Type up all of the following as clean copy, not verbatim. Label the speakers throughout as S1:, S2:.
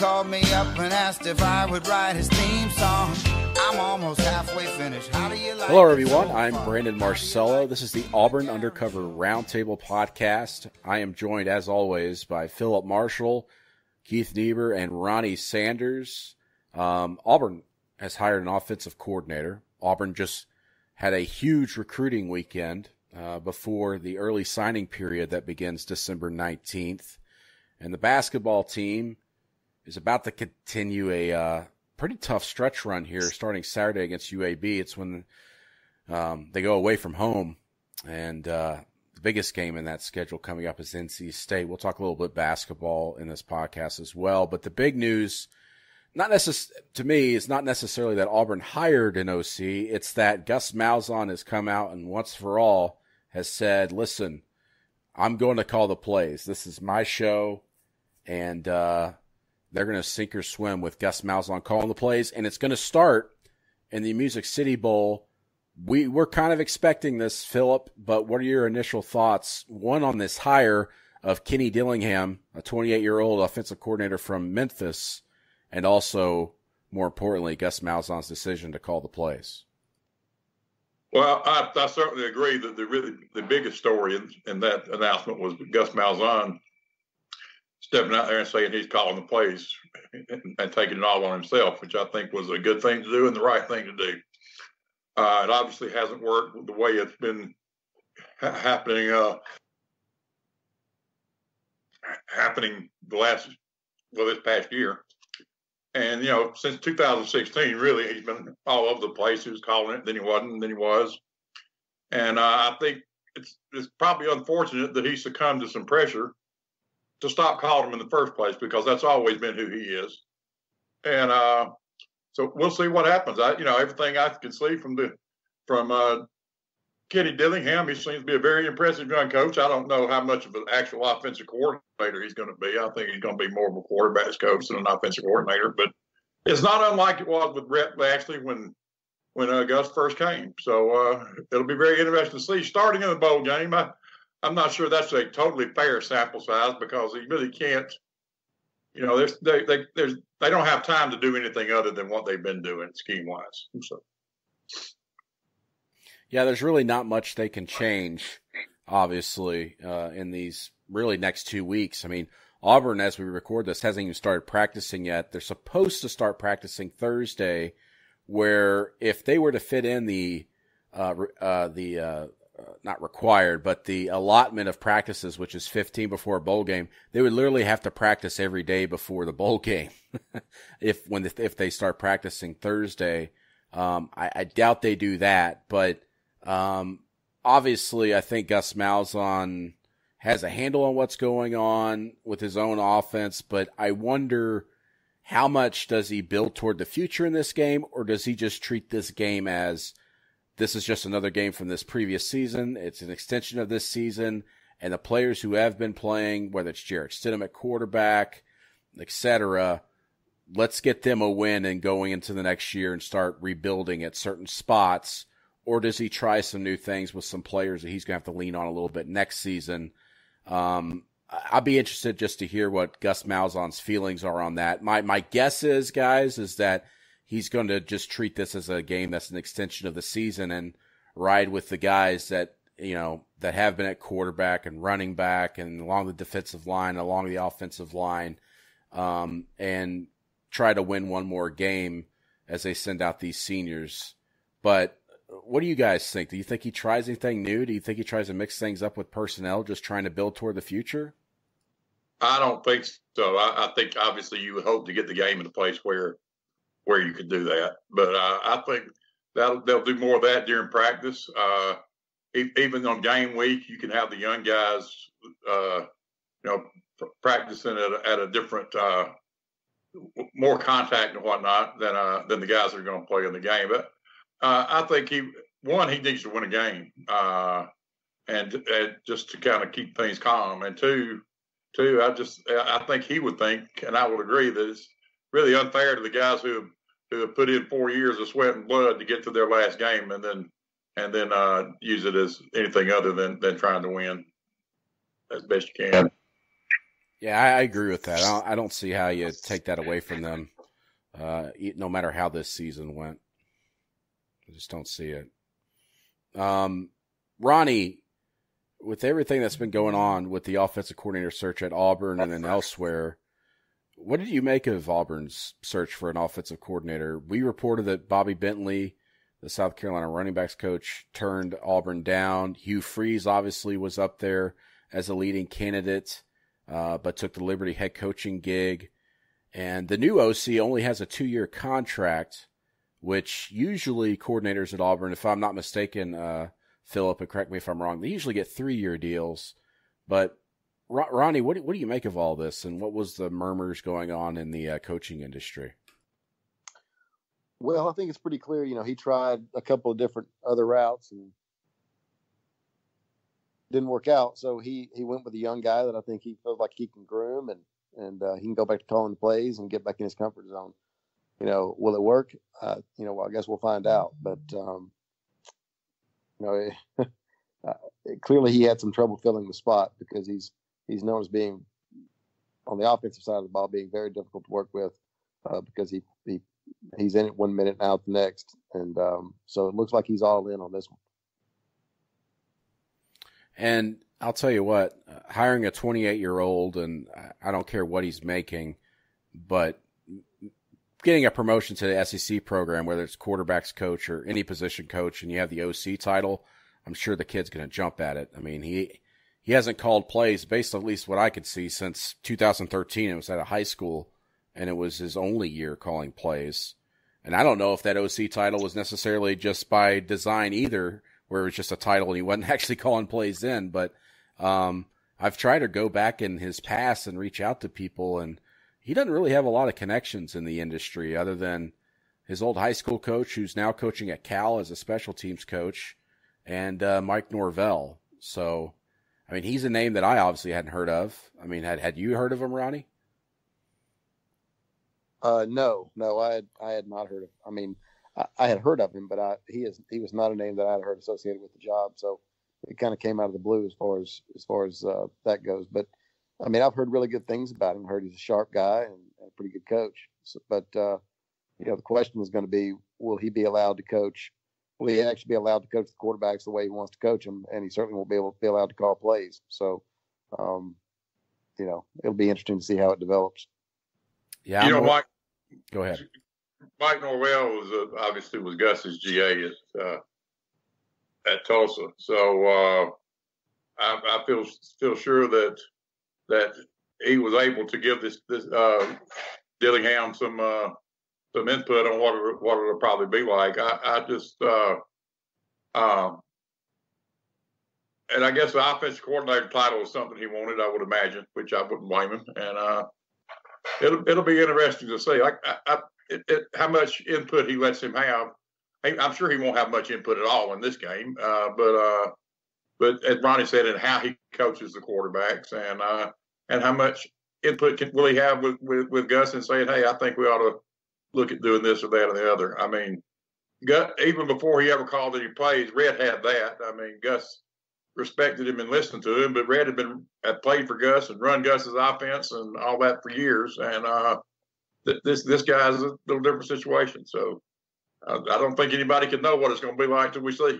S1: called me up and asked if I would write his theme song. I'm almost halfway finished. How do you like
S2: Hello, everyone. I'm Brandon Marcello. This is the Auburn Undercover Roundtable podcast. I am joined, as always, by Philip Marshall, Keith Niebuhr, and Ronnie Sanders. Auburn has hired an offensive coordinator. Auburn just had a huge recruiting weekend before the early signing period that begins December 19th. And the basketball team is about to continue a pretty tough stretch run here starting Saturday against UAB. It's when they go away from home. And the biggest game in that schedule coming up is NC State. We'll talk a little bit basketball in this podcast as well. But the big news, to me, is not necessarily that Auburn hired an OC. It's that Gus Malzahn has come out and once for all has said, listen, I'm going to call the plays. This is my show. And they're going to sink or swim with Gus Malzahn calling the plays. And it's going to start in the Music City Bowl. We're kind of expecting this, Philip, but what are your initial thoughts? One, on this hire of Kenny Dillingham, a 28-year-old offensive coordinator from Memphis, and also, more importantly, Gus Malzahn's decision to call the plays.
S3: Well, I certainly agree that the biggest story in that announcement was Gus Malzahn stepping out there and saying he's calling the plays and taking it all on himself, which I think was a good thing to do and the right thing to do. It obviously hasn't worked the way it's been happening this past year. And, since 2016, really, he's been all over the place. He was calling it, then he wasn't, then he was. And I think it's probably unfortunate that he succumbed to some pressure to stop calling him in the first place, because that's always been who he is. And so we'll see what happens. Everything I can see from Kenny Dillingham, he seems to be a very impressive young coach. I don't know how much of an actual offensive coordinator he's going to be. I think he's going to be more of a quarterback's coach than an offensive coordinator. But it's not unlike it was with Rhett Lashlee when Gus first came. So it'll be very interesting to see. Starting in the bowl game, I'm not sure that's a totally fair sample size, because he really can't. They don't have time to do anything other than what they've been doing scheme wise. So.
S2: Yeah, there's really not much they can change, obviously, in these really next 2 weeks. I mean, Auburn, as we record this, hasn't even started practicing yet. They're supposed to start practicing Thursday, where if they were to fit in the not required, but the allotment of practices, which is 15 before a bowl game, they would literally have to practice every day before the bowl game if they start practicing Thursday. I doubt they do that, but obviously I think Gus Malzahn has a handle on what's going on with his own offense, but I wonder how much does he build toward the future in this game, or does he just treat this game as this is just another game from this previous season. It's an extension of this season, and the players who have been playing, whether it's Jarrett Stidham at quarterback, etc., let's get them a win and going into the next year and start rebuilding at certain spots. Or does he try some new things with some players that he's going to have to lean on a little bit next season? I'd be interested just to hear what Gus Malzahn's feelings are on that. My guess is, guys, is that he's going to just treat this as a game that's an extension of the season and ride with the guys that have been at quarterback and running back and along the defensive line, along the offensive line, and try to win one more game as they send out these seniors. But what do you guys think? Do you think he tries anything new? Do you think he tries to mix things up with personnel, just trying to build toward the future?
S3: I don't think so. I think obviously you would hope to get the game in a place where you could do that. But I think they'll do more of that during practice. Even on game week, you can have the young guys, practicing at a different, more contact and whatnot than the guys that are going to play in the game. But I think he needs to win a game, and just to kind of keep things calm. And two, I think he would think, and I would agree, that it's really unfair to the guys who have put in 4 years of sweat and blood to get to their last game and then use it as anything other than trying to win as best you can.
S2: Yeah, I agree with that. I don't see how you take that away from them, no matter how this season went. I just don't see it. Ronnie, with everything that's been going on with the offensive coordinator search at Auburn and then elsewhere, what did you make of Auburn's search for an offensive coordinator? We reported that Bobby Bentley, the South Carolina running backs coach, turned Auburn down. Hugh Freeze obviously was up there as a leading candidate, but took the Liberty head coaching gig. And the new OC only has a 2-year contract, which usually coordinators at Auburn, if I'm not mistaken, Philip, and correct me if I'm wrong, they usually get 3-year deals. But Ronnie, what do you make of all this, and what was the murmurs going on in the coaching industry?
S4: Well, I think it's pretty clear. He tried a couple of different other routes and didn't work out. So he went with a young guy that I think he feels like he can groom and he can go back to calling the plays and get back in his comfort zone. Will it work? Well, I guess we'll find out. But clearly he had some trouble filling the spot because he's known as being on the offensive side of the ball, being very difficult to work with because he's in it 1 minute and out the next. And so it looks like he's all in on this one.
S2: And I'll tell you what, hiring a 28-year-old, and I don't care what he's making, but getting a promotion to the SEC program, whether it's quarterbacks coach or any position coach, and you have the OC title, I'm sure the kid's going to jump at it. I mean, he hasn't called plays, based on at least what I could see, since 2013. It was at a high school, and it was his only year calling plays. And I don't know if that OC title was necessarily just by design either, where it was just a title and he wasn't actually calling plays then. But I've tried to go back in his past and reach out to people, and he doesn't really have a lot of connections in the industry other than his old high school coach, who's now coaching at Cal as a special teams coach, and Mike Norvell. So, I mean, he's a name that I obviously hadn't heard of. I mean, had you heard of him, Ronnie?
S4: No, I had not heard of. I mean, I had heard of him, but he was not a name that I had heard associated with the job. So it kind of came out of the blue as far as that goes. But I mean, I've heard really good things about him. I heard he's a sharp guy and a pretty good coach. So, but the question is going to be, will he be allowed to coach? Will he actually be allowed to coach the quarterbacks the way he wants to coach them? And he certainly won't be allowed to call plays. So, it'll be interesting to see how it develops.
S2: Yeah,
S3: Mike.
S2: Go ahead.
S3: Mike Norvell was Gus's GA at Tulsa, so I feel sure that he was able to give this Dillingham some input on what it'll probably be like. And I guess the offensive coordinator title is something he wanted, I would imagine, which I wouldn't blame him. And it'll be interesting to see how much input he lets him have. I'm sure he won't have much input at all in this game, but as Ronnie said, and how he coaches the quarterbacks, and how much input will he have with Gus and saying, hey, I think we ought to look at doing this or that or the other. I mean, Gus, even before he ever called any plays, Rhett had that. I mean, Gus respected him and listened to him, but Rhett had played for Gus and run Gus's offense and all that for years. And this guy's a little different situation. So I don't think anybody can know what it's going to be like till we see.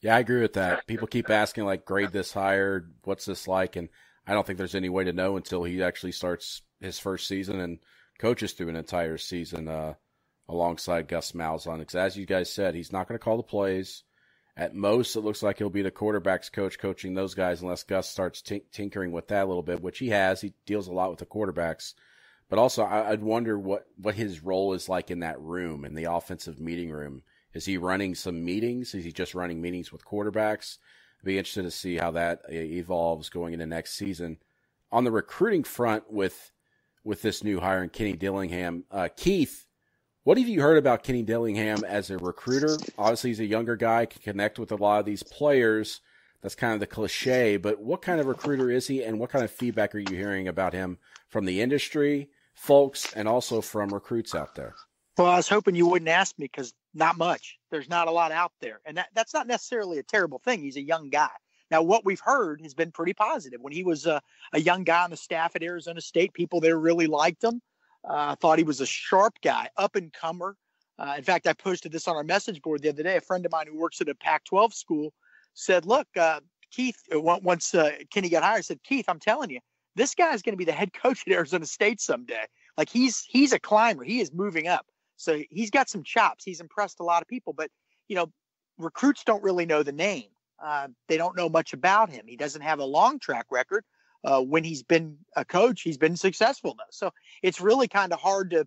S2: Yeah, I agree with that. People keep asking, like, grade this hire, what's this like? And I don't think there's any way to know until he actually starts his first season and coaches through an entire season alongside Gus Malzahn. Because as you guys said, he's not going to call the plays. At most, it looks like he'll be the quarterback's coach coaching those guys unless Gus starts tinkering with that a little bit, which he has. He deals a lot with the quarterbacks. But also, I'd wonder what his role is like in that room, in the offensive meeting room. Is he running some meetings? Is he just running meetings with quarterbacks? I'd be interested to see how that evolves going into next season. On the recruiting front with this new hire in Kenny Dillingham, Keith, what have you heard about Kenny Dillingham as a recruiter? Obviously, he's a younger guy, can connect with a lot of these players. That's kind of the cliche, but what kind of recruiter is he, and what kind of feedback are you hearing about him from the industry, folks, and also from recruits out there?
S5: Well, I was hoping you wouldn't ask me because not much. There's not a lot out there. And that's not necessarily a terrible thing. He's a young guy. Now, what we've heard has been pretty positive. When he was a young guy on the staff at Arizona State, people there really liked him. Thought he was a sharp guy, up-and-comer. In fact, I posted this on our message board the other day. A friend of mine who works at a Pac-12 school said, look, Keith, once Kenny got hired, said, Keith, I'm telling you, this guy's going to be the head coach at Arizona State someday. Like he's a climber. He is moving up. So he's got some chops. He's impressed a lot of people. But, recruits don't really know the name. They don't know much about him. He doesn't have a long track record. When he's been a coach, he's been successful, though. So it's really kind of hard to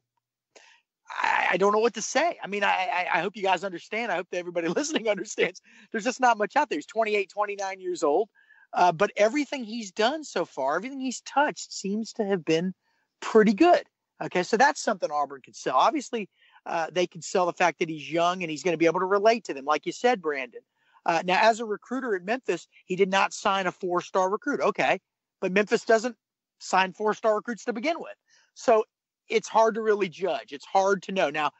S5: I don't know what to say. I mean, I hope you guys understand. I hope that everybody listening understands. There's just not much out there. He's 28, 29 years old. But everything he's done so far, everything he's touched seems to have been pretty good. Okay, so that's something Auburn could sell. Obviously, they could sell the fact that he's young and he's going to be able to relate to them, like you said, Brandon. Now, as a recruiter at Memphis, he did not sign a 4-star recruit. Okay, but Memphis doesn't sign 4-star recruits to begin with. So it's hard to really judge. It's hard to know. Now,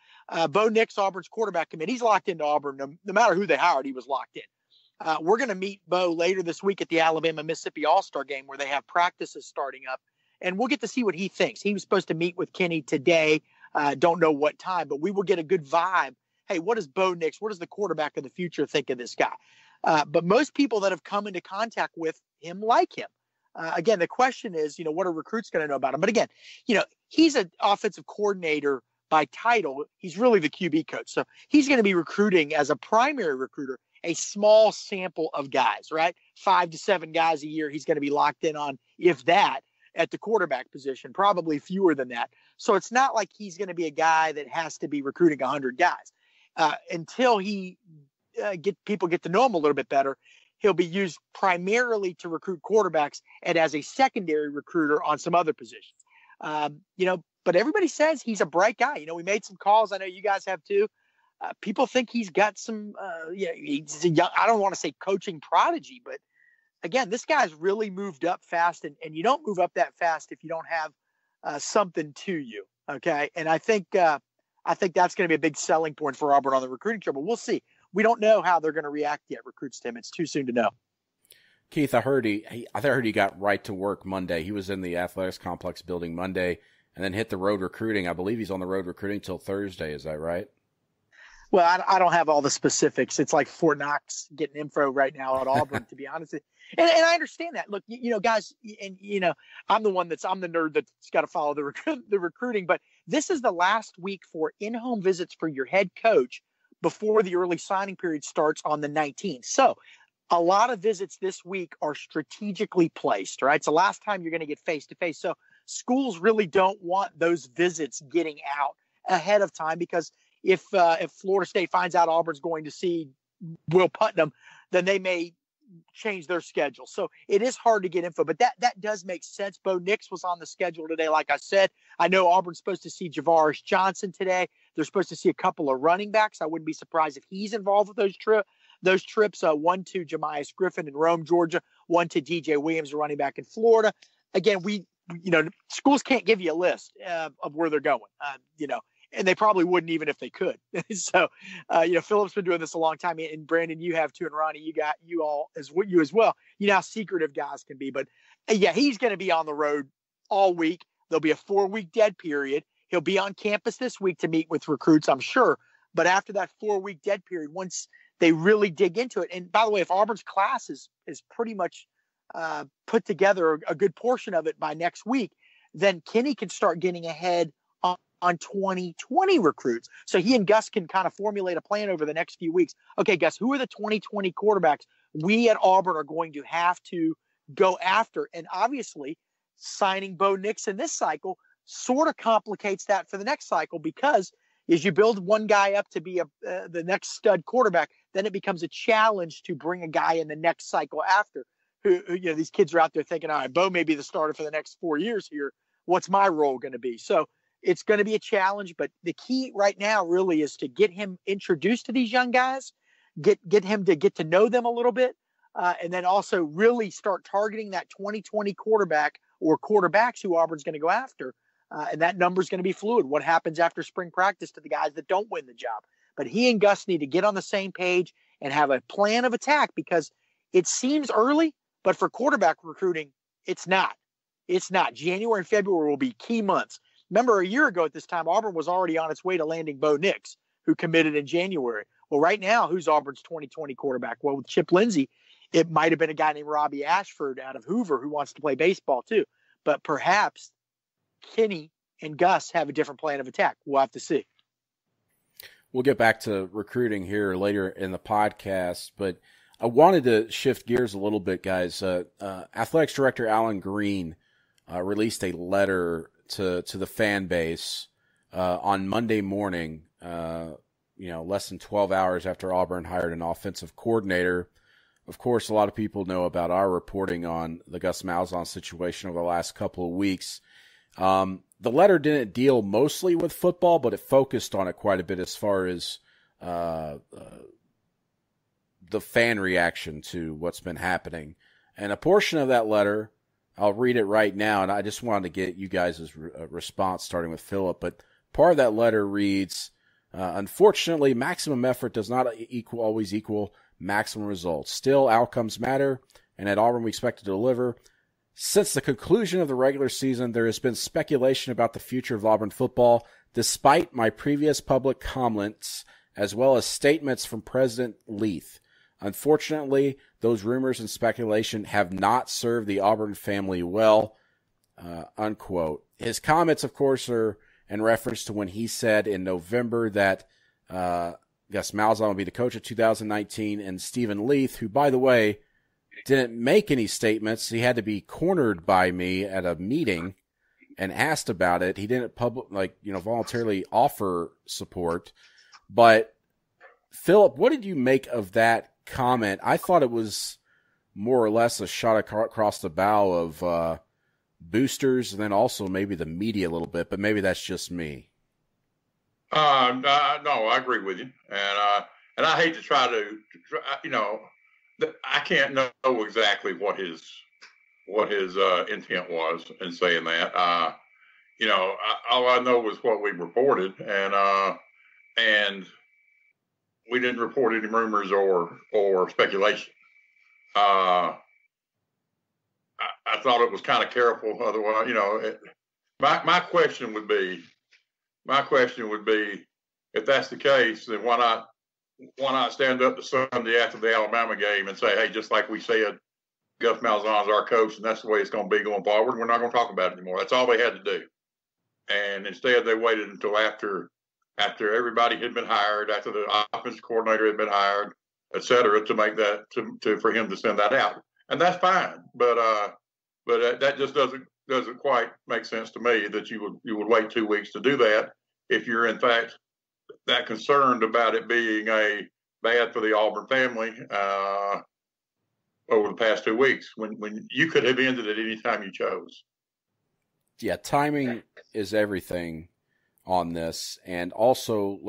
S5: Bo Nix, Auburn's quarterback commit, he's locked into Auburn. No matter who they hired, he was locked in. We're going to meet Bo later this week at the Alabama-Mississippi All-Star game where they have practices starting up, and we'll get to see what he thinks. He was supposed to meet with Kenny today. Don't know what time, but we will get a good vibe. Hey, what does Bo Nix, what does the quarterback of the future think of this guy? But most people that have come into contact with him like him. Again, the question is, what are recruits going to know about him? But again, he's an offensive coordinator by title. He's really the QB coach. So he's going to be recruiting as a primary recruiter, a small sample of guys, right? 5 to 7 guys a year he's going to be locked in on, if that, at the quarterback position, probably fewer than that. So it's not like he's going to be a guy that has to be recruiting 100 guys. Until people get to know him a little bit better, he'll be used primarily to recruit quarterbacks and as a secondary recruiter on some other positions. But everybody says he's a bright guy. We made some calls. I know you guys have too. People think he's got some, he's a young, I don't want to say coaching prodigy, but again, this guy's really moved up fast, and you don't move up that fast if you don't have something to you. Okay. And I think that's going to be a big selling point for Auburn on the recruiting trail, but we'll see. We don't know how they're going to react yet, recruits, Tim. It's too soon to know.
S2: Keith, I heard he got right to work Monday. He was in the athletics complex building Monday and then hit the road recruiting. I believe he's on the road recruiting till Thursday. Is that right?
S5: Well, I don't have all the specifics. It's like Fort Knox getting info right now at Auburn, to be honest. And I understand that. Look, guys, and I'm the nerd that's got to follow the recruiting. But this is the last week for in-home visits for your head coach before the early signing period starts on the 19th. So a lot of visits this week are strategically placed, right? It's the last time you're going to get face-to-face. So schools really don't want those visits getting out ahead of time, because if Florida State finds out Auburn's going to see Will Putnam, then they may change their schedule. So it is hard to get info, but that does make sense. Bo Nix was on the schedule today. Like I said, I know Auburn's supposed to see Javaris Johnson today. They're supposed to see a couple of running backs. I wouldn't be surprised if he's involved with those trips. One to Jemias Griffin in Rome, Georgia, one to DJ Williams, a running back in Florida. Again, schools can't give you a list of where they're going, and they probably wouldn't even if they could. So, Philip's been doing this a long time, and Brandon, you have too, and Ronnie, you as well. You know how secretive guys can be, but yeah, he's going to be on the road all week. There'll be a 4-week dead period. He'll be on campus this week to meet with recruits, I'm sure. But after that 4-week dead period, once they really dig into it, and by the way, if Auburn's class is pretty much put together, a good portion of it by next week, then Kenny can start getting ahead on 2020 recruits. So he and Gus can kind of formulate a plan over the next few weeks. Okay, Gus, who are the 2020 quarterbacks we at Auburn are going to have to go after? And obviously, signing Bo Nix in this cycle sort of complicates that for the next cycle, because as you build one guy up to be the next stud quarterback, then it becomes a challenge to bring a guy in the next cycle after. Who these kids are out there thinking, all right, Bo may be the starter for the next 4 years here. What's my role going to be? So it's going to be a challenge, but the key right now really is to get him introduced to these young guys, get him to get to know them a little bit, and then also really start targeting that 2020 quarterback or quarterbacks who Auburn's going to go after. And that number is going to be fluid. What happens after spring practice to the guys that don't win the job? But he and Gus need to get on the same page and have a plan of attack, because It seems early, but for quarterback recruiting, it's not. It's not. January and February will be key months. Remember, a year ago at this time, Auburn was already on its way to landing Bo Nix, who committed in January. Well, right now, who's Auburn's 2020 quarterback? Well, with Chip Lindsey, it might have been a guy named Robbie Ashford out of Hoover who wants to play baseball too. But perhaps Kenny and Gus have a different plan of attack. We'll have to see.
S2: We'll get back to recruiting here later in the podcast, but I wanted to shift gears a little bit, guys. Athletics Director Alan Green released a letter to the fan base on Monday morning, less than 12 hours after Auburn hired an offensive coordinator. Of course, a lot of people know about our reporting on the Gus Malzahn situation over the last couple of weeks. The letter didn't deal mostly with football, but it focused on it quite a bit as far as the fan reaction to what's been happening. And a portion of that letter, I'll read it right now, and I just wanted to get you guys' response, starting with Philip. But part of that letter reads, unfortunately, maximum effort does not always equal maximum results. Still, outcomes matter, and at Auburn we expect to deliver. Since the conclusion of the regular season, there has been speculation about the future of Auburn football, despite my previous public comments, as well as statements from President Leith. Unfortunately, those rumors and speculation have not served the Auburn family well, unquote. His comments, of course, are in reference to when he said in November that Gus Malzahn will be the coach of 2019, and Stephen Leith, who, by the way, didn't make any statements. He had to be cornered by me at a meeting and asked about it. He didn't voluntarily offer support. But Philip, what did you make of that comment? I thought it was more or less a shot across the bow of boosters, and then also maybe the media a little bit, but maybe that's just me.
S3: No, I agree with you, and I hate to try to I can't know exactly what his intent was in saying that. All I know was what we reported, and we didn't report any rumors or speculation. I thought it was kind of careful. Otherwise, my question would be, if that's the case, then why not stand up to Sunday after the Alabama game and say, hey, just like we said, Gus Malzahn's our coach, and that's the way it's going to be going forward. We're not going to talk about it anymore. That's all they had to do. And instead, they waited until after everybody had been hired, after the offensive coordinator had been hired, et cetera, to make that for him to send that out. And that's fine, but that just doesn't quite make sense to me that you would wait 2 weeks to do that if you're in fact that concerned about it being bad for the Auburn family over the past 2 weeks when you could have ended it any time you chose.
S2: Yeah, timing is everything on this. And also,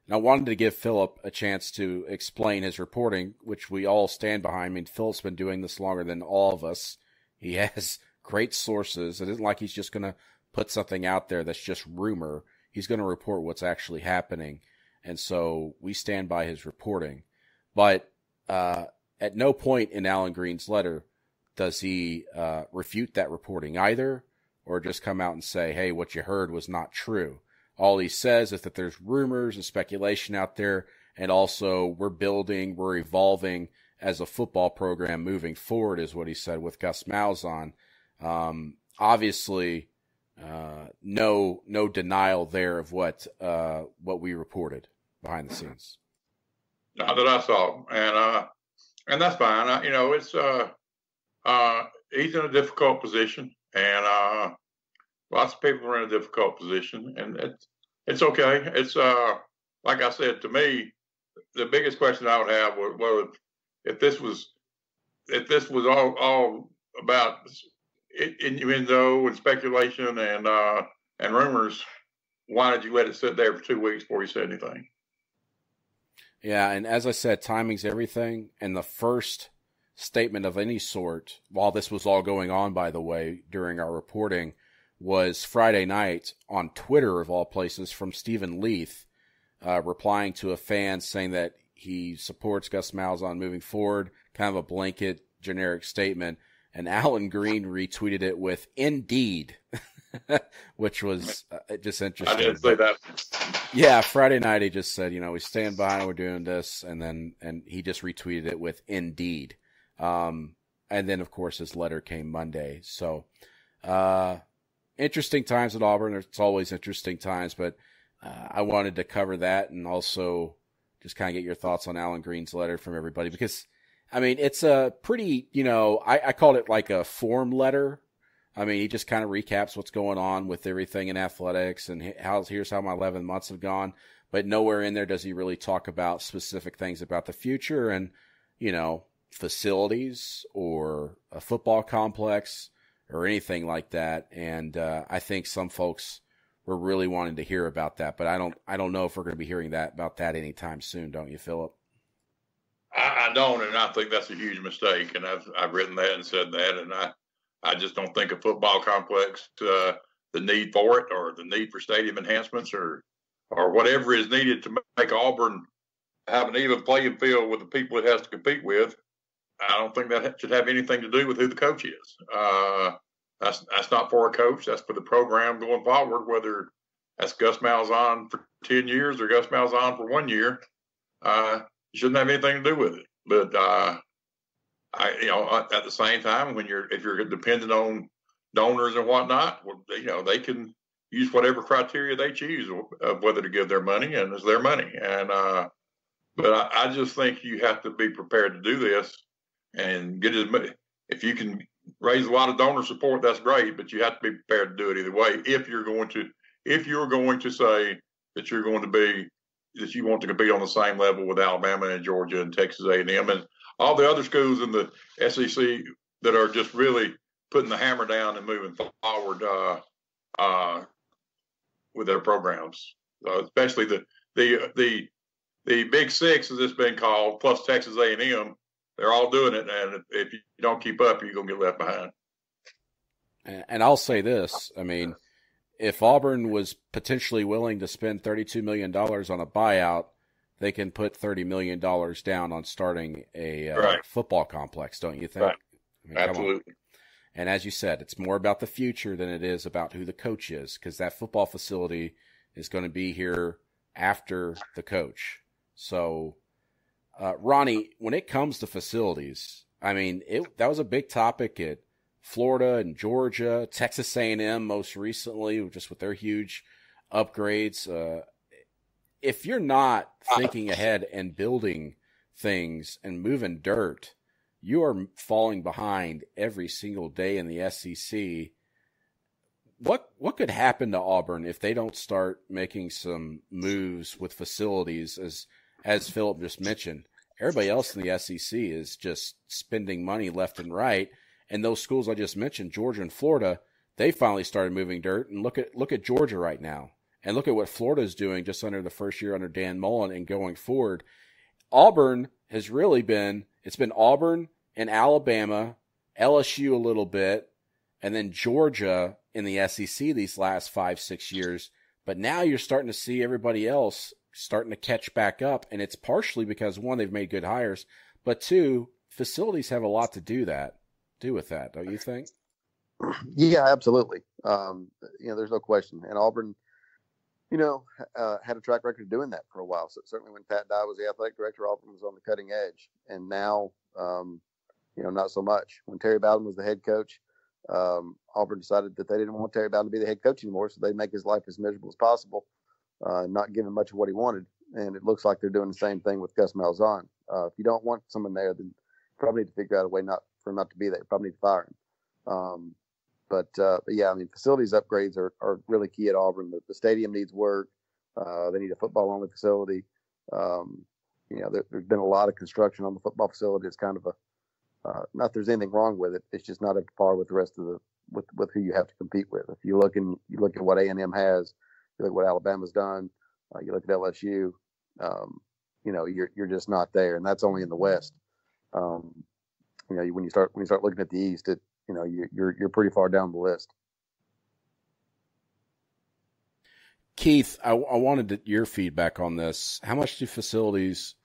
S2: I wanted to give Philip a chance to explain his reporting, which we all stand behind. I mean, Philip's been doing this longer than all of us. He has great sources. It isn't like he's just going to put something out there that's just rumor. He's going to report what's actually happening. And so we stand by his reporting. But at no point in Alan Green's letter does he refute that reporting either, or just come out and say, hey, what you heard was not true. All he says is that there's rumors and speculation out there, and also we're evolving as a football program moving forward, is what he said with Gus Malzahn. Obviously, no denial there of what we reported behind the scenes.
S3: Not that I saw, and that's fine. He's in a difficult position, and lots of people are in a difficult position, and it's okay. It's like I said, to me, the biggest question I would have was, well, if this was all about innuendo and speculation and rumors, why did you let it sit there for 2 weeks before you said anything?
S2: Yeah, and as I said, timing's everything. And the first statement of any sort, while this was all going on, by the way, during our reporting, was Friday night on Twitter, of all places, from Stephen Leith, replying to a fan saying that he supports Gus Malzahn moving forward, kind of a blanket generic statement. And Alan Green retweeted it with "Indeed," which was just interesting.
S3: I didn't say that.
S2: Yeah, Friday night he just said, we stand by, we're doing this, and he just retweeted it with "Indeed." And then of course his letter came Monday. So interesting times at Auburn. It's always interesting times, but I wanted to cover that and also just kind of get your thoughts on Alan Green's letter from everybody, because it's a pretty, I called it like a form letter. He just kind of recaps what's going on with everything in athletics and here's how my 11 months have gone. But nowhere in there does he really talk about specific things about the future and, facilities or a football complex or anything like that. And I think some folks were really wanting to hear about that. But I don't know if we're going to be hearing about that anytime soon, don't you, Philip?
S3: I don't, and I think that's a huge mistake. And I've written that and said that, and I just don't think a football complex, the need for it, or the need for stadium enhancements, or whatever is needed to make Auburn have an even playing field with the people it has to compete with. I don't think that should have anything to do with who the coach is. That's not for a coach. That's for the program going forward. Whether that's Gus Malzahn for 10 years or Gus Malzahn for 1 year. Shouldn't have anything to do with it. But at the same time, if you're dependent on donors and whatnot, they can use whatever criteria they choose of whether to give their money, and it's their money. And but I just think you have to be prepared to do this and get as much. If you can raise a lot of donor support, that's great, but you have to be prepared to do it either way. If you're going to say that you're going to be that you want to compete on the same level with Alabama and Georgia and Texas A&M and all the other schools in the SEC that are just really putting the hammer down and moving forward with their programs, especially the Big Six, as it's been called, plus Texas A&M. They're all doing it, and if you don't keep up, you're going to get left behind.
S2: And I'll say this, if Auburn was potentially willing to spend $32 million on a buyout, they can put $30 million down on starting a football complex, don't you think?
S3: Right. Absolutely.
S2: And as you said, it's more about the future than it is about who the coach is, because that football facility is going to be here after the coach. So, Ronnie, when it comes to facilities, that was a big topic at Florida and Georgia, Texas A&M most recently, just with their huge upgrades. If you're not thinking ahead and building things and moving dirt, you are falling behind every single day in the SEC. What could happen to Auburn if they don't start making some moves with facilities, as Philip just mentioned? Everybody else in the SEC is just spending money left and right. And those schools I just mentioned, Georgia and Florida, they finally started moving dirt. And look at Georgia right now. And look at what Florida is doing just under the first year under Dan Mullen and going forward. Auburn has really been Auburn and Alabama, LSU a little bit, and then Georgia in the SEC these last 5-6 years. But now you're starting to see everybody else starting to catch back up. And it's partially because, one, they've made good hires, but two, facilities have a lot to do with that, don't you think?
S4: Yeah, absolutely. There's no question. And Auburn, had a track record of doing that for a while. So certainly when Pat Dye was the athletic director, Auburn was on the cutting edge. And now, not so much. When Terry Bowden was the head coach, Auburn decided that they didn't want Terry Bowden to be the head coach anymore, so they'd make his life as miserable as possible, not give him much of what he wanted. And it looks like they're doing the same thing with Gus Malzahn. If you don't want someone there, then you probably need to figure out a way for him not to be there. You probably need to fire him. But yeah, facilities upgrades are really key at Auburn. The stadium needs work. They need a football-only facility. There's been a lot of construction on the football facility. It's kind of not that there's anything wrong with it. It's just not up to par with the rest of with who you have to compete with. If you look at what A&M has, you look at what Alabama's done, you look at LSU, you're just not there, and that's only in the West. When you start looking at the East, you're pretty far down the list.
S2: Keith, I wanted your feedback on this. How much do facilities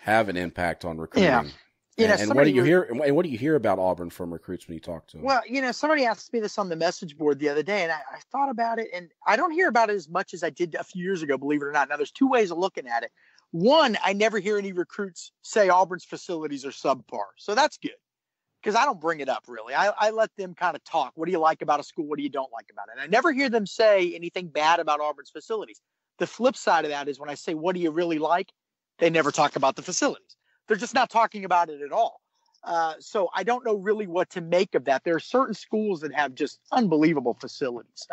S2: have an impact on recruiting?
S5: Yeah.
S2: And what do you hear? And what do you hear about Auburn from recruits when you talk to them?
S5: Well, somebody asked me this on the message board the other day, and I thought about it, and I don't hear about it as much as I did a few years ago, believe it or not. Now, there's two ways of looking at it. One, I never hear any recruits say Auburn's facilities are subpar, so that's good because I don't bring it up really. I let them kind of talk. What do you like about a school? What do you don't like about it? And I never hear them say anything bad about Auburn's facilities. The flip side of that is when I say, what do you really like? They never talk about the facilities. They're just not talking about it at all. So I don't know really what to make of that. There are certain schools that have just unbelievable facilities.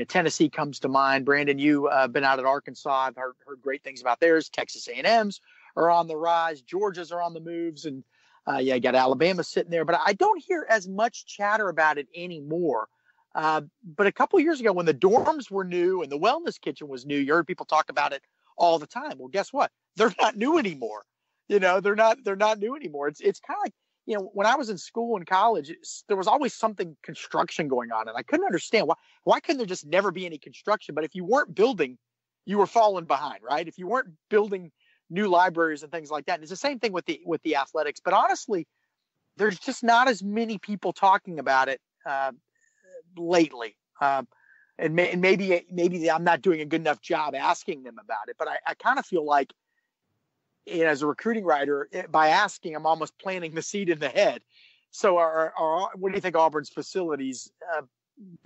S5: Tennessee comes to mind. Brandon, you been out at Arkansas. I've heard great things about theirs. Texas A&M's are on the rise. Georgia's are on the moves. And you got Alabama sitting there. But I don't hear as much chatter about it anymore. But a couple of years ago when the dorms were new and the wellness kitchen was new, you heard people talk about it all the time. Well, guess what? They're not new anymore. They're not new anymore. It's kind of like, when I was in school and college, there was always something construction going on. And I couldn't understand why couldn't there just never be any construction? But if you weren't building, you were falling behind, right? If you weren't building new libraries and things like that. And it's the same thing with the athletics. But honestly, there's just not as many people talking about it lately. And maybe I'm not doing a good enough job asking them about it. But I kind of feel like, as a recruiting writer, by asking, I'm almost planting the seed in the head. So what do you think Auburn's facilities?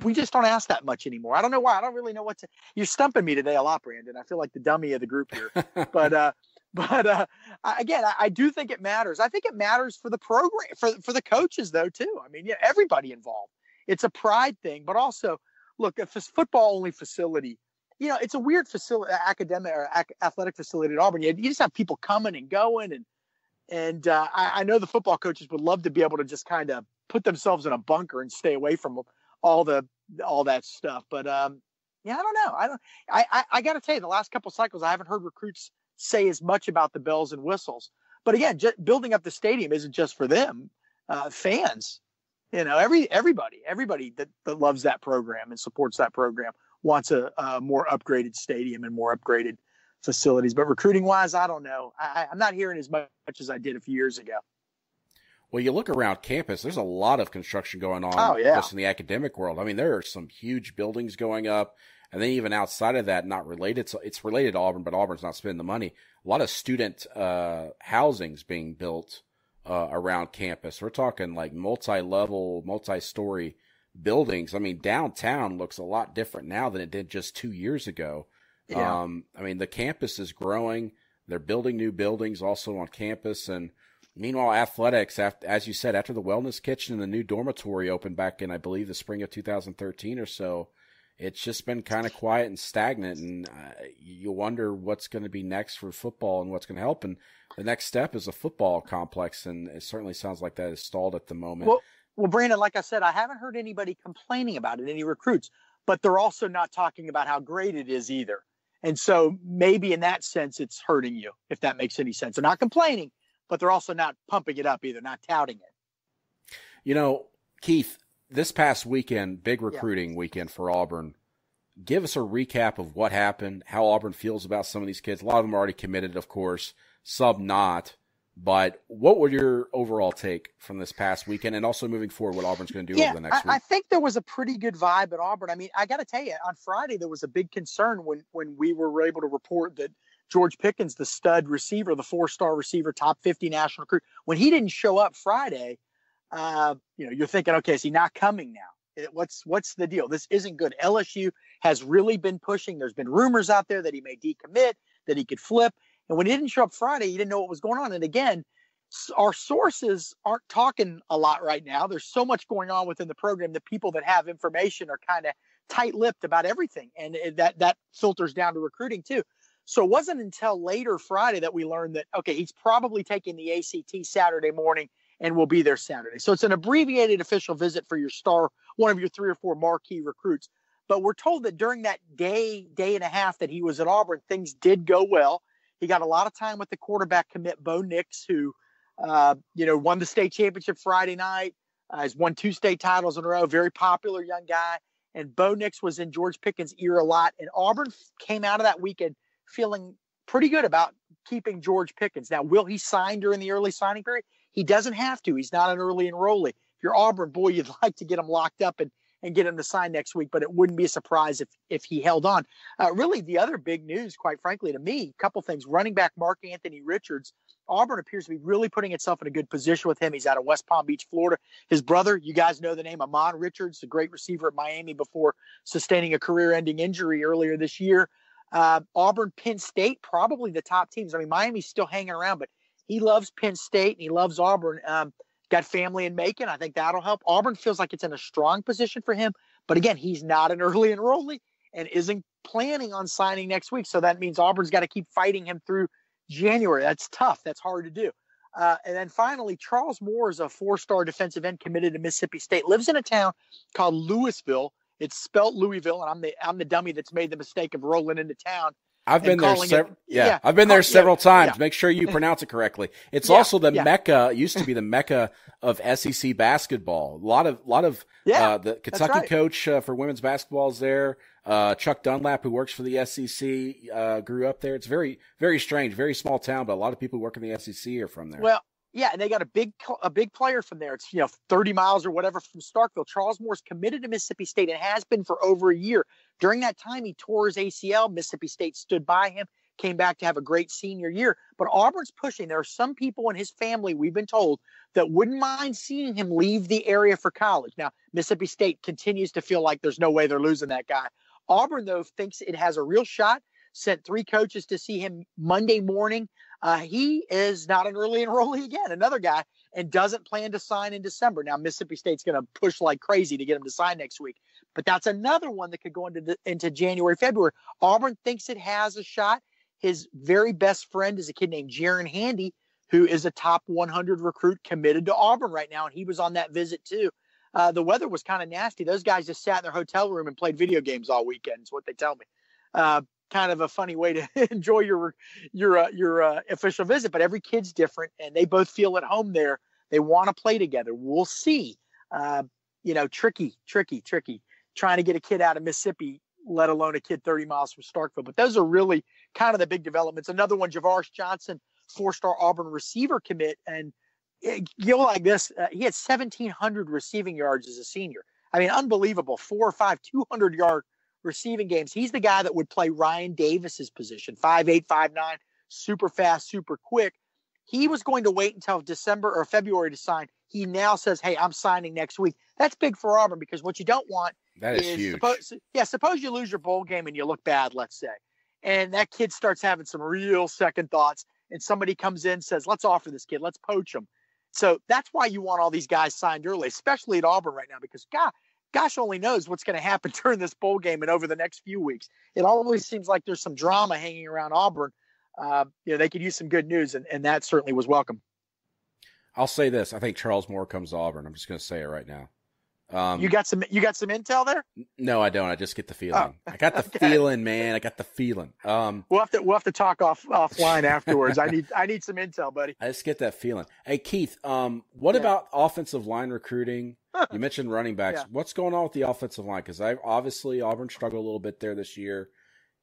S5: We just don't ask that much anymore. I don't know why. I don't really know what to. You're stumping me today a lot, Brandon. I feel like the dummy of the group here. But again, I do think it matters. I think it matters for the program, for the coaches though too. I mean, everybody involved. It's a pride thing, but also, look, if it's football only facility. It's a weird facility, academic or athletic facility at Auburn. You just have people coming and going, and I know the football coaches would love to be able to just kind of put themselves in a bunker and stay away from all that stuff. But I don't know. I got to tell you, the last couple of cycles, I haven't heard recruits say as much about the bells and whistles. But again, building up the stadium isn't just for them. Fans, everybody that loves that program and supports that program wants a more upgraded stadium and more upgraded facilities. But recruiting wise, I don't know. I'm not hearing as much as I did a few years ago.
S2: Well, you look around campus, there's a lot of construction going on just in the academic world. I mean, there are some huge buildings going up. And then even outside of that, not related. So it's related to Auburn, but Auburn's not spending the money. A lot of student housing's being built around campus. We're talking like multi-level, multi-story buildings. I mean, downtown looks a lot different now than it did just 2 years ago. Yeah. I mean, the campus is growing. They're building new buildings also on campus. And meanwhile, athletics, as you said, after the wellness kitchen and the new dormitory opened back in, I believe, the spring of 2013 or so, it's just been kind of quiet and stagnant. And you wonder what's going to be next for football and what's going to help. And the next step is a football complex. And it certainly sounds like that is stalled at the moment.
S5: Well, Brandon, like I said, I haven't heard anybody complaining about it, any recruits, but they're also not talking about how great it is either. And so maybe in that sense, it's hurting you, if that makes any sense. They're not complaining, but they're also not pumping it up either, not touting it.
S2: Keith, this past weekend, big recruiting weekend for Auburn. Give us a recap of what happened, how Auburn feels about some of these kids. A lot of them are already committed, of course, some not. But what would your overall take from this past weekend and also moving forward what Auburn's going to do over the next week?
S5: I think there was a pretty good vibe at Auburn. I mean, I got to tell you, on Friday, there was a big concern when we were able to report that George Pickens, the stud receiver, the 4-star receiver, top 50 national recruit, when he didn't show up Friday, you're thinking, okay, is he not coming now? What's the deal? This isn't good. LSU has really been pushing. There's been rumors out there that he may decommit, that he could flip. And when he didn't show up Friday, he didn't know what was going on. And again, our sources aren't talking a lot right now. There's so much going on within the program that people that have information are kind of tight-lipped about everything. And that filters down to recruiting too. So it wasn't until later Friday that we learned that, okay, he's probably taking the ACT Saturday morning and will be there Saturday. So it's an abbreviated official visit for your star, one of your 3 or 4 marquee recruits. But we're told that during that day and a half that he was at Auburn, things did go well. He got a lot of time with the quarterback commit, Bo Nix, who, won the state championship Friday night, has won 2 state titles in a row, very popular young guy. And Bo Nix was in George Pickens' ear a lot. And Auburn came out of that weekend feeling pretty good about keeping George Pickens. Now, will he sign during the early signing period? He doesn't have to. He's not an early enrollee. If you're Auburn, boy, you'd like to get him locked up and get him to sign next week, but it wouldn't be a surprise if he held on. Really, the other big news, quite frankly, to me, a couple things. Running back Mark Anthony Richards, Auburn appears to be really putting itself in a good position with him. He's out of West Palm Beach, Florida. His brother, you guys know the name, Amon Richards, a great receiver at Miami before sustaining a career-ending injury earlier this year. Auburn, Penn State, probably the top teams. I mean, Miami's still hanging around, but he loves Penn State and he loves Auburn. Got family in Macon. I think that'll help. Auburn feels like it's in a strong position for him. But again, he's not an early enrollee and isn't planning on signing next week. So that means Auburn's got to keep fighting him through January. That's tough. That's hard to do. And then finally, Charles Moore is a 4-star defensive end committed to Mississippi State, lives in a town called Louisville. It's spelt Louisville, and I'm the dummy that's made the mistake of rolling into town.
S2: I've been there I've been there several times. Yeah. Make sure you pronounce it correctly. It's also the Mecca, used to be the Mecca of SEC basketball. A lot of the Kentucky coach for women's basketball is there. Chuck Dunlap, who works for the SEC, grew up there. It's very, very strange, very small town, but a lot of people who work in the SEC are from there. Well,
S5: yeah, and they got a big player from there. It's 30 miles or whatever from Starkville. Charles Moore's committed to Mississippi State and has been for over a year. During that time, he tore his ACL. Mississippi State stood by him, came back to have a great senior year. But Auburn's pushing. There are some people in his family, we've been told, that wouldn't mind seeing him leave the area for college. Now, Mississippi State continues to feel like there's no way they're losing that guy. Auburn, though, thinks it has a real shot. Sent 3 coaches to see him Monday morning. He is not an early enrollee again, another guy, and doesn't plan to sign in December. Now, Mississippi State's going to push like crazy to get him to sign next week. But that's another one that could go into January, February. Auburn thinks it has a shot. His very best friend is a kid named Jaron Handy, who is a top 100 recruit committed to Auburn right now, and he was on that visit too. The weather was kind of nasty. Those guys just sat in their hotel room and played video games all weekend, is what they tell me. Kind of a funny way to enjoy your official visit, but every kid's different and they both feel at home there. They want to play together. We'll see. Tricky trying to get a kid out of Mississippi, let alone a kid 30 miles from Starkville. But those are really kind of the big developments. Another one, Javaris Johnson, 4-star Auburn receiver commit. And you'll like this. He had 1,700 receiving yards as a senior. I mean, unbelievable. 4 or 5 200-yard receiving games. He's the guy that would play Ryan Davis's position, 5'8", 5'9", super fast, super quick. He was going to wait until December or February to sign. He now says, hey, I'm signing next week. That's big for Auburn because what you don't want
S2: is huge.
S5: Suppose you lose your bowl game and you look bad, let's say, and that kid starts having some real second thoughts and somebody comes in and says, let's offer this kid, let's poach him. So that's why you want all these guys signed early, especially at Auburn right now, because gosh only knows what's going to happen during this bowl game and over the next few weeks. It always seems like there's some drama hanging around Auburn. They could use some good news, and that certainly was welcome.
S2: I'll say this. I think Charles Moore comes to Auburn. I'm just going to say it right now.
S5: You got some intel there?
S2: No, I don't. I just get the feeling. I got the feeling, man. I got the feeling.
S5: We'll have to talk offline afterwards. I need some intel, buddy.
S2: I just get that feeling. Hey, Keith, what about offensive line recruiting? You mentioned running backs. Yeah. What's going on with the offensive line? Because obviously Auburn struggled a little bit there this year.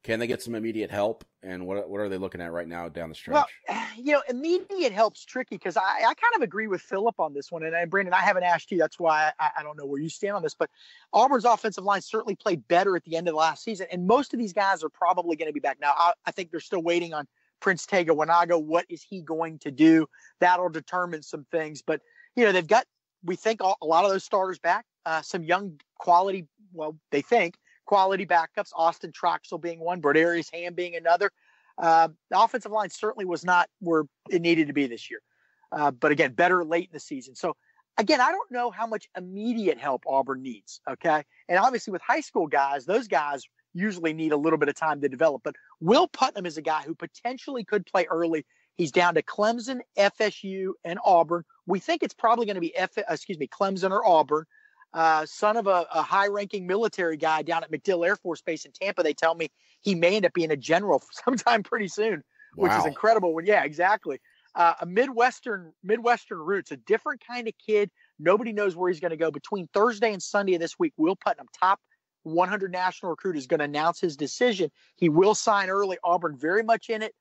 S2: Can they get some immediate help? And what are they looking at right now down the stretch?
S5: Well, immediate help's tricky because I kind of agree with Philip on this one. And Brandon, I haven't asked you. That's why I don't know where you stand on this. But Auburn's offensive line certainly played better at the end of the last season. And most of these guys are probably going to be back. Now, I think they're still waiting on Prince Tega Wanago. What is he going to do? That'll determine some things. But, they've got, we think, a lot of those starters back. Some young quality, they think, quality backups, Austin Troxell being one, Broderius Ham being another. The offensive line certainly was not where it needed to be this year. But again, better late in the season. So again, I don't know how much immediate help Auburn needs. Okay. And obviously with high school guys, those guys usually need a little bit of time to develop, but Will Putnam is a guy who potentially could play early. He's down to Clemson, FSU, and Auburn. We think it's probably going to be Clemson or Auburn. Son of a high-ranking military guy down at MacDill Air Force Base in Tampa. They tell me he may end up being a general sometime pretty soon, which is incredible. Yeah, exactly. A Midwestern roots, a different kind of kid. Nobody knows where he's going to go. Between Thursday and Sunday of this week, Will Putnam, top 100 national recruit, is going to announce his decision. He will sign early. Auburn very much in it.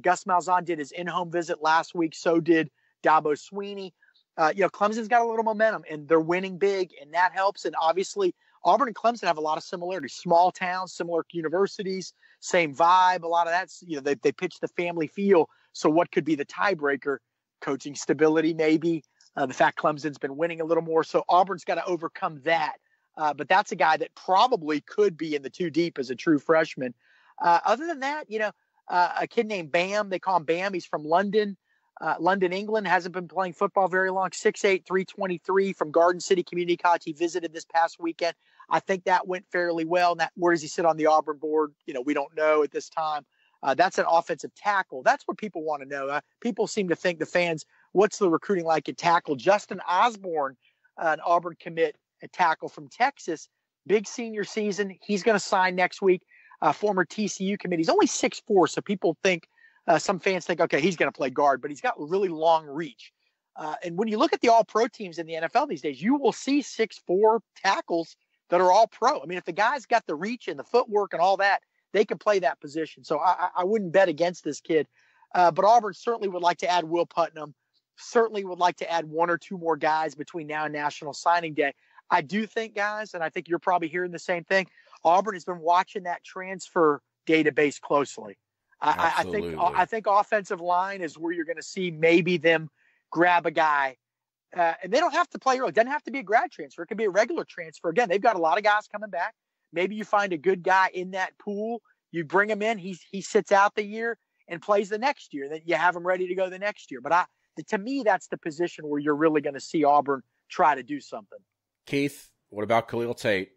S5: Gus Malzahn did his in-home visit last week. So did Dabo Sweeney. Clemson's got a little momentum, and they're winning big, and that helps. And obviously, Auburn and Clemson have a lot of similarities. Small towns, similar universities, same vibe. A lot of that's, they pitch the family feel. So what could be the tiebreaker? Coaching stability, maybe. The fact Clemson's been winning a little more. So Auburn's got to overcome that. But that's a guy that probably could be in the two deep as a true freshman. Other than that, a kid named Bam, they call him Bam. He's from London, England, hasn't been playing football very long. 6'8", 323 from Garden City Community College. He visited this past weekend. I think that went fairly well. Where does he sit on the Auburn board? We don't know at this time. That's an offensive tackle. That's what people want to know. People seem to think, the fans, what's the recruiting like at tackle? Justin Osborne, an Auburn commit, a tackle from Texas, big senior season. He's going to sign next week. Former TCU commit. He's only 6'4", so people think, some fans think, okay, he's going to play guard, but he's got really long reach. And when you look at the all-pro teams in the NFL these days, you will see 6'4" tackles that are all pro. I mean, if the guy's got the reach and the footwork and all that, they can play that position. So I wouldn't bet against this kid. But Auburn certainly would like to add Will Putnam, certainly would like to add one or two more guys between now and National Signing Day. I do think, guys, and I think you're probably hearing the same thing, Auburn has been watching that transfer database closely. I think offensive line is where you're going to see maybe them grab a guy. And they don't have to play early. It doesn't have to be a grad transfer. It could be a regular transfer. Again, they've got a lot of guys coming back. Maybe you find a good guy in that pool. You bring him in. He sits out the year and plays the next year. Then you have him ready to go the next year. But to me, that's the position where you're really going to see Auburn try to do something.
S2: Keith, what about Khalil Tate?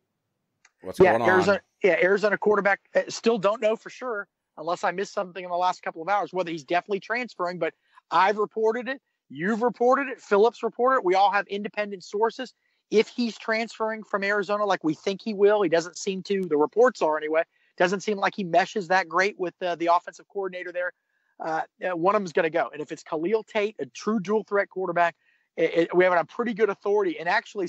S2: What's going on?
S5: Arizona quarterback. Still don't know for sure, unless I missed something in the last couple of hours, whether he's definitely transferring. But I've reported it. You've reported it. Phillips reported it. We all have independent sources. If he's transferring from Arizona like we think he will, he doesn't seem to. The reports are anyway. Doesn't seem like he meshes that great with the offensive coordinator there. One of them's going to go. And if it's Khalil Tate, a true dual threat quarterback, we have it on pretty good authority, and actually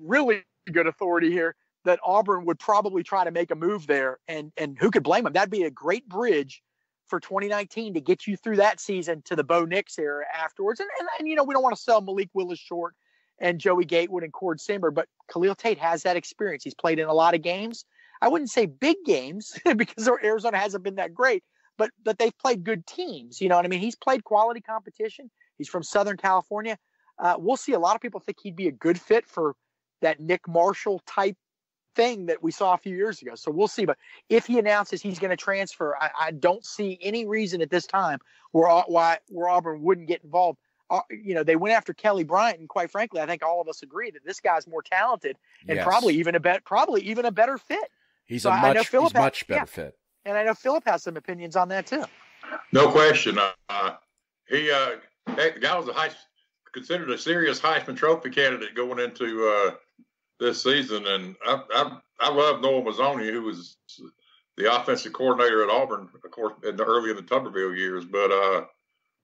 S5: really good authority here, that Auburn would probably try to make a move there. And who could blame him? That'd be a great bridge for 2019 to get you through that season to the Bo Nix era afterwards. And we don't want to sell Malik Willis short and Joey Gatewood and Cord Simber, but Khalil Tate has that experience. He's played in a lot of games. I wouldn't say big games because Arizona hasn't been that great, but they've played good teams. You know what I mean? He's played quality competition. He's from Southern California. We'll see. A lot of people think he'd be a good fit for that Nick Marshall type thing that we saw a few years ago. So we'll see. But if he announces he's going to transfer, I don't see any reason at this time where Auburn wouldn't get involved. They went after Kelly Bryant, and quite frankly, I think all of us agree that this guy's more talented and probably even a better fit.
S2: He's a much better fit.
S5: And I know Philip has some opinions on that too.
S3: No question. The guy was considered a serious Heisman Trophy candidate going into this season, and I love Noah Mazzoni, who was the offensive coordinator at Auburn, of course, early in the Tuberville years. But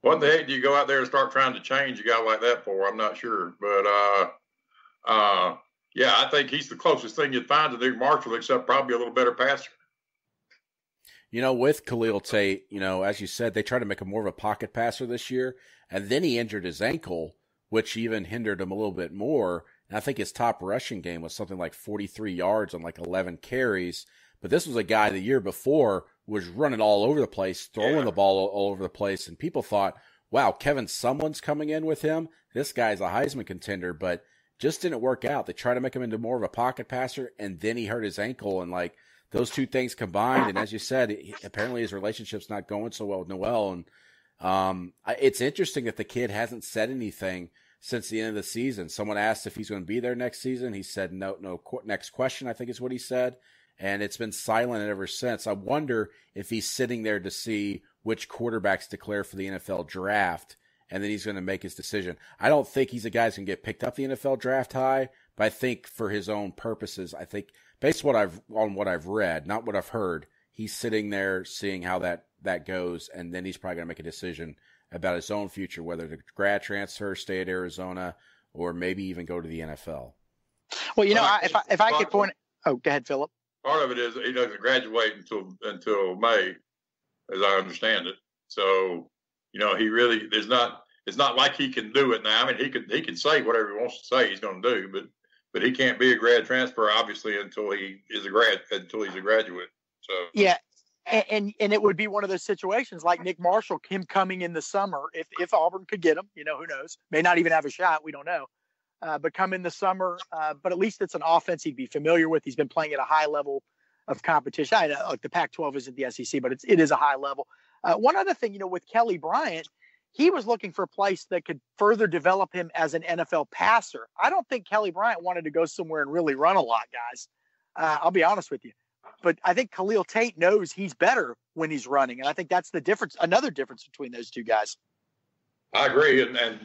S3: what the heck do you go out there and start trying to change a guy like that for? I'm not sure. But, I think he's the closest thing you'd find to Nick Marshall, except probably a little better passer.
S2: With Khalil Tate, as you said, they tried to make him more of a pocket passer this year, and then he injured his ankle, which even hindered him a little bit more. And I think his top rushing game was something like 43 yards on like 11 carries. But this was a guy the year before was running all over the place, throwing the ball all over the place. And people thought, wow, Kevin Sumlin's coming in with him. This guy's a Heisman contender, but just didn't work out. They tried to make him into more of a pocket passer, and then he hurt his ankle. And like those two things combined, and as you said, apparently his relationship's not going so well with Noel. And it's interesting that the kid hasn't said anything since the end of the season. Someone asked if he's going to be there next season. He said, no, next question, I think is what he said. And it's been silent ever since. I wonder if he's sitting there to see which quarterbacks declare for the NFL draft, and then he's going to make his decision. I don't think he's a guy who's going to get picked up the NFL draft high, but I think for his own purposes, I think based on what I've read, not what I've heard, he's sitting there seeing how that goes, and then he's probably going to make a decision about his own future, whether to grad transfer, stay at Arizona, or maybe even go to the NFL.
S5: Well, if I could point, go ahead, Philip.
S3: Part of it is he doesn't graduate until May, as I understand it. So, he really it's not like he can do it now. I mean, he can say whatever he wants to say he's going to do, but he can't be a grad transfer obviously until he's a graduate. So
S5: yeah. And it would be one of those situations like Nick Marshall, him coming in the summer, if Auburn could get him, who knows, may not even have a shot. We don't know. But come in the summer, but at least it's an offense he'd be familiar with. He's been playing at a high level of competition. I know, like the Pac-12 isn't the SEC, but it is a high level. One other thing, with Kelly Bryant, he was looking for a place that could further develop him as an NFL passer. I don't think Kelly Bryant wanted to go somewhere and really run a lot, guys. I'll be honest with you. But I think Khalil Tate knows he's better when he's running, and I think that's the difference. Another difference between those two guys.
S3: I agree, and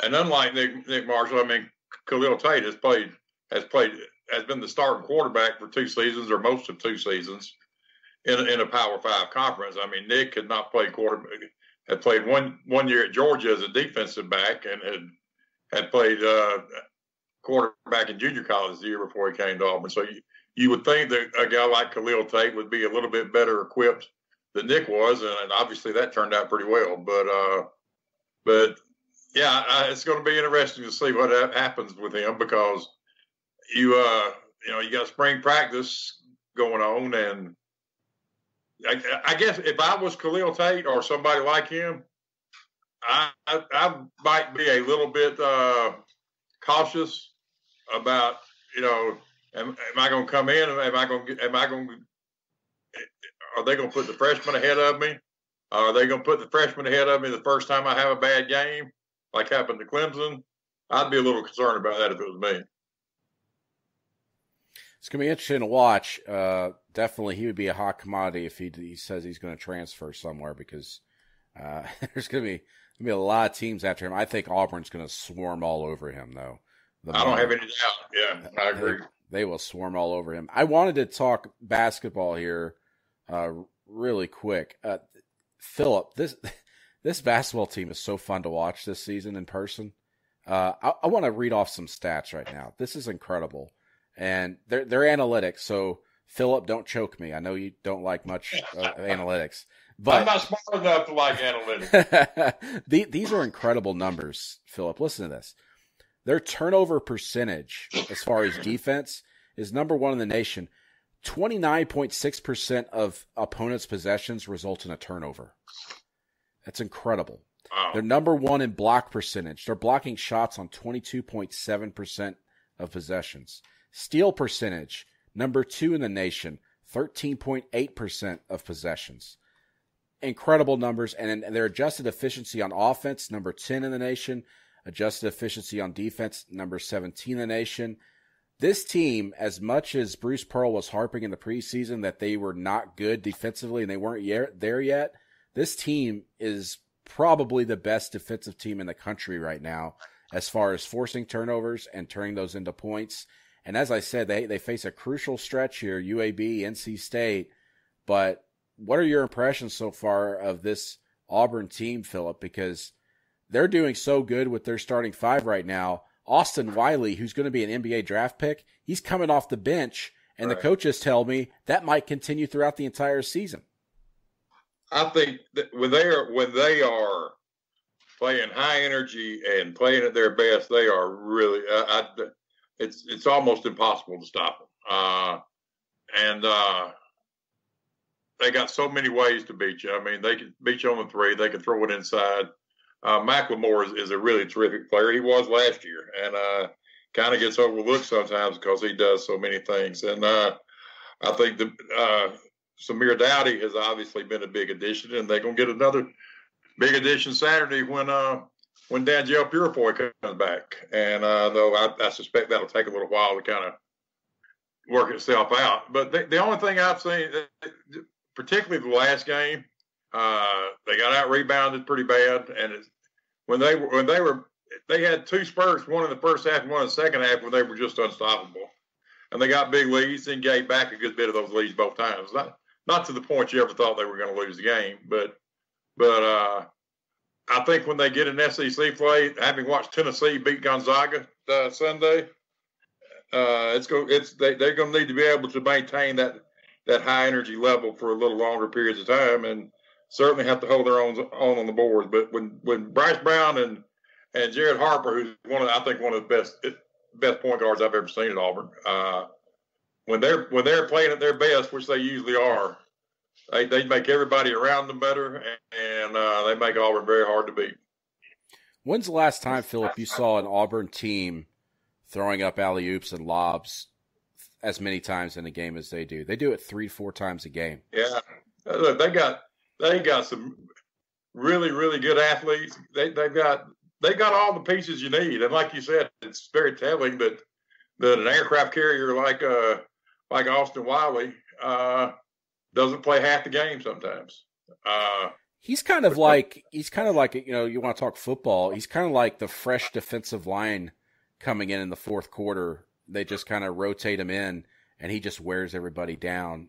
S3: unlike Nick Marshall, I mean, Khalil Tate has been the starting quarterback for 2 seasons or most of 2 seasons in a Power 5 conference. I mean, Nick could not play quarterback. Had played one year at Georgia as a defensive back and had played quarterback in junior college the year before he came to Auburn. So you would think that a guy like Khalil Tate would be a little bit better equipped than Nick was, and obviously that turned out pretty well. But yeah, it's going to be interesting to see what happens with him because you got spring practice going on, and I guess if I was Khalil Tate or somebody like him, I might be a little bit cautious about, am I going to come in? Are they going to put the freshman ahead of me? Are they going to put the freshman ahead of me the first time I have a bad game, like happened to Clemson? I'd be a little concerned about that if it was me.
S2: It's going to be interesting to watch. Definitely, he would be a hot commodity if he says he's going to transfer somewhere because there's going to be a lot of teams after him. I think Auburn's going to swarm all over him, though.
S3: I don't have any doubt. Yeah, I agree.
S2: They will swarm all over him. I wanted to talk basketball here really quick. Philip, this basketball team is so fun to watch this season in person. I want to read off some stats right now. This is incredible. And they're analytics, so Philip, don't choke me. I know you don't like much analytics. But
S3: I'm not smart enough to like analytics.
S2: These are incredible numbers, Philip. Listen to this. Their turnover percentage, as far as defense, is number 1 in the nation. 29.6% of opponents' possessions result in a turnover. That's incredible.
S3: Wow.
S2: They're number 1 in block percentage. They're blocking shots on 22.7% of possessions. Steal percentage, number 2 in the nation, 13.8% of possessions. Incredible numbers. And their adjusted efficiency on offense, number 10 in the nation. Adjusted efficiency on defense, number 17 in the nation. This team, as much as Bruce Pearl was harping in the preseason that they were not good defensively and they weren't there yet, this team is probably the best defensive team in the country right now as far as forcing turnovers and turning those into points. And as I said, they face a crucial stretch here, UAB, NC State. But what are your impressions so far of this Auburn team, Philip? Because they're doing so good with their starting 5 right now. Austin Wiley, who's going to be an NBA draft pick, he's coming off the bench, and right. The coaches tell me that might continue throughout the entire season.
S3: I think that when they are playing high energy and playing at their best, they are really it's almost impossible to stop them. And they got so many ways to beat you. I mean, they can beat you on the 3. They can throw it inside. McLemore is a really terrific player. He was last year, and kind of gets overlooked sometimes because he does so many things. And I think Samir Dowdy has obviously been a big addition, and they're going to get another big addition Saturday when Danielle Purifoy comes back. And though I suspect that'll take a little while to kind of work itself out. But the only thing I've seen, particularly the last game, they got out rebounded pretty bad, and they had 2 spurts, one in the first half and one in the second half, where they were just unstoppable, and they got big leads and gave back a good bit of those leads both times. Not to the point you ever thought they were going to lose the game, but I think when they get an SEC play, having watched Tennessee beat Gonzaga Sunday, they're going to need to be able to maintain that high energy level for a little longer periods of time, and certainly have to hold their own on the boards. But when Bryce Brown and Jared Harper, who's I think one of the best point guards I've ever seen at Auburn, when they're playing at their best, which they usually are, they make everybody around them better, and they make Auburn very hard to beat.
S2: When's the last time, Philip, you saw an Auburn team throwing up alley-oops and lobs as many times in a game as they do? They do it 3-4 times a game.
S3: Yeah, look, they got some really, really good athletes. They got all the pieces you need, and like you said, it's very telling that an aircraft carrier like Austin Wiley doesn't play half the game sometimes.
S2: He's kind of like, you want to talk football. He's kind of like the fresh defensive line coming in the fourth quarter. They just kind of rotate him in, and he just wears everybody down.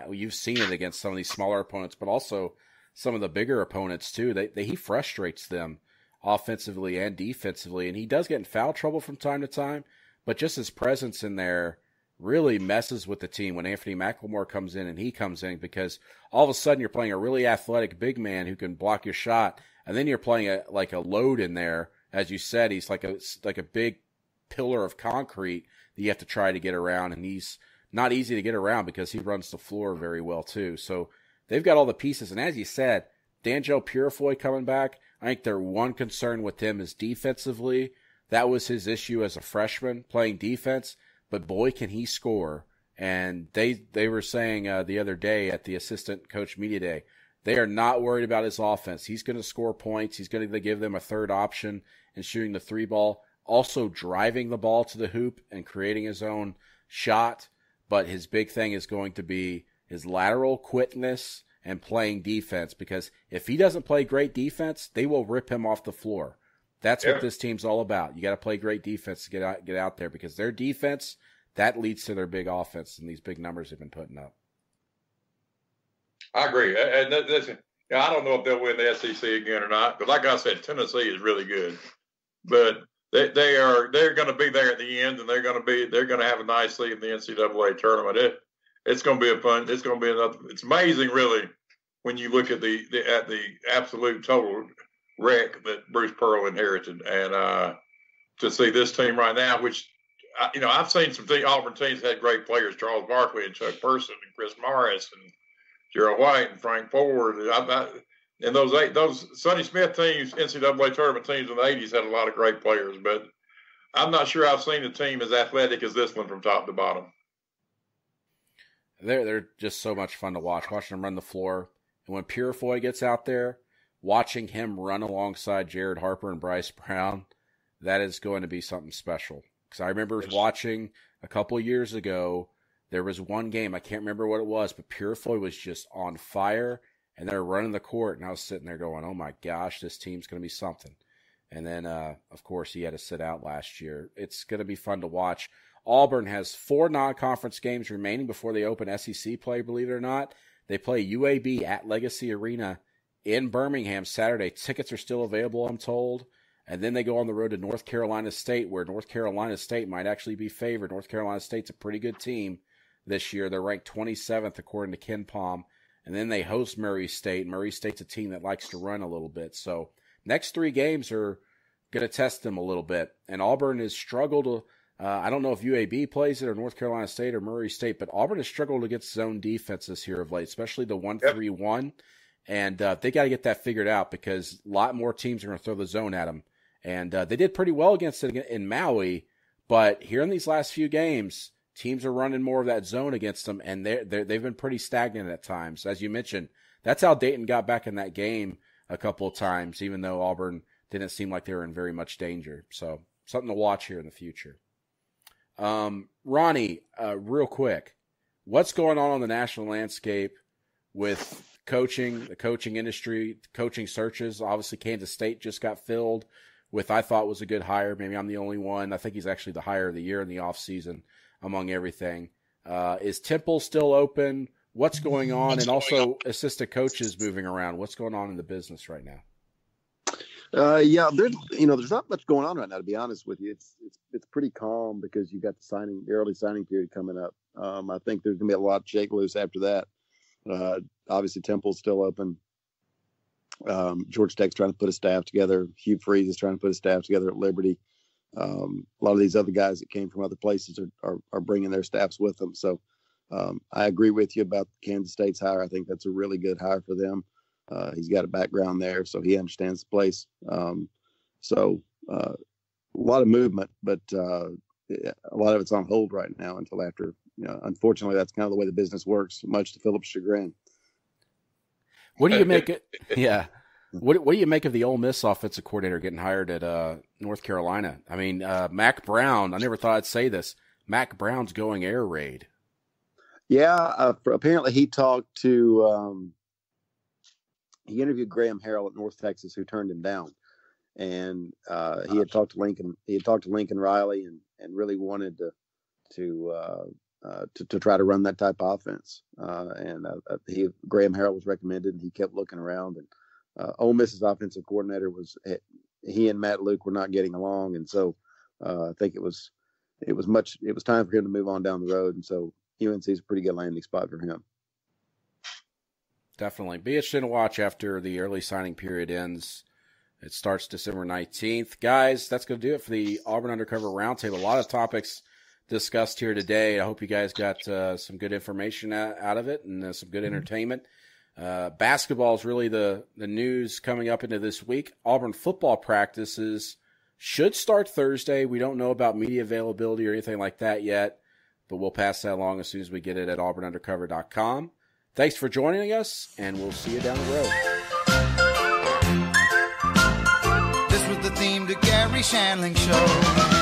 S2: You've seen it against some of these smaller opponents, but also some of the bigger opponents too. He frustrates them offensively and defensively, and he does get in foul trouble from time to time, but just his presence in there really messes with the team when Anthony McLemore comes in, and he comes in because all of a sudden you're playing a really athletic big man who can block your shot, and then you're playing a load in there. As you said, he's like a big pillar of concrete that you have to try to get around, and he's not easy to get around because he runs the floor very well too. So they've got all the pieces, and as you said, D'Angelo Purifoy coming back, I think their one concern with him is defensively. That was his issue as a freshman, playing defense. But boy, can he score. And they were saying the other day at the assistant coach media day, they are not worried about his offense. He's going to score points. He's going to give them a third option in shooting the three ball, also driving the ball to the hoop and creating his own shot. But his big thing is going to be his lateral quickness and playing defense, because if he doesn't play great defense, they will rip him off the floor. That's what this team's all about. You got to play great defense to get out there, because their defense, that leads to their big offense and these big numbers they've been putting up.
S3: I agree. And listen, I don't know if they'll win the SEC again or not, but like I said, Tennessee is really good. But they're going to be there at the end, and they're going to have a nice lead in the NCAA tournament. It's going to be it's amazing, really, when you look at the absolute total wreck that Bruce Pearl inherited, and to see this team right now, which I've seen some Auburn teams had great players: Charles Barkley and Chuck Person and Chris Morris and Gerald White and Frank Ford. And those Sonny Smith teams, NCAA tournament teams in the '80s, had a lot of great players, but I'm not sure I've seen a team as athletic as this one from top to bottom.
S2: They're just so much fun to watch, watching them run the floor. And when Purifoy gets out there, watching him run alongside Jared Harper and Bryce Brown, that is going to be something special. Because I remember watching a couple of years ago, there was one game, I can't remember what it was, but Purifoy was just on fire, and they were running the court, and I was sitting there going, oh my gosh, this team's going to be something. And then, of course, he had to sit out last year. It's going to be fun to watch. Auburn has 4 non-conference games remaining before they open SEC play, believe it or not. They play UAB at Legacy Arena in Birmingham Saturday. Tickets are still available, I'm told. And then they go on the road to North Carolina State, where North Carolina State might actually be favored. North Carolina State's a pretty good team this year. They're ranked 27th according to Ken Palm. And then they host Murray State. Murray State's a team that likes to run a little bit. So next 3 games are going to test them a little bit. And Auburn has struggled to I don't know if UAB plays it or North Carolina State or Murray State, but Auburn has struggled against zone defenses here of late, especially the 1-3-1. And they got to get that figured out, because a lot more teams are going to throw the zone at them. And they did pretty well against it in Maui, but here in these last few games, teams are running more of that zone against them, and they've been pretty stagnant at times. As you mentioned, that's how Dayton got back in that game a couple of times, even though Auburn didn't seem like they were in very much danger. So something to watch here in the future. Ronnie, real quick, what's going on the national landscape with coaching, the coaching industry, coaching searches? Obviously, Kansas State just got filled with, I thought was a good hire. Maybe I'm the only one. I think he's actually the hire of the year in the offseason among everything. Is Temple still open? What's going on? And also assistant coaches moving around. What's going on in the business right now?
S4: There's not much going on right now, to be honest with you. It's pretty calm, because you got the early signing period coming up. I think there's gonna be a lot of shake loose after that. Obviously, Temple's still open. Georgia Tech's trying to put a staff together. Hugh Freeze is trying to put a staff together at Liberty. A lot of these other guys that came from other places are bringing their staffs with them. So I agree with you about Kansas State's hire. I think that's a really good hire for them. He's got a background there, so he understands the place. A lot of movement, but a lot of it's on hold right now until after. Unfortunately, that's kind of the way the business works, much to Philip's chagrin.
S2: What do you make it? Yeah. What do you make of the Ole Miss offensive coordinator getting hired at North Carolina? I mean, Mac Brown, I never thought I'd say this. Mac Brown's going air raid.
S4: Yeah, apparently he talked to he interviewed Graham Harrell at North Texas, who turned him down. And he had talked to Lincoln. He had talked to Lincoln Riley and really wanted to try to run that type of offense. Graham Harrell was recommended, and he kept looking around. And Ole Miss's offensive coordinator he and Matt Luke were not getting along, and so I think it was time for him to move on down the road. And so UNC is a pretty good landing spot for him.
S2: Definitely. Be interesting to watch after the early signing period ends. It starts December 19th. Guys, that's going to do it for the Auburn Undercover Roundtable. A lot of topics discussed here today. I hope you guys got some good information out of it and some good entertainment. Basketball is really the news coming up into this week. Auburn football practices should start Thursday. We don't know about media availability or anything like that yet, but we'll pass that along as soon as we get it at auburnundercover.com. Thanks for joining us, and we'll see you down the road.
S1: This was the theme to Gary Shandling Show.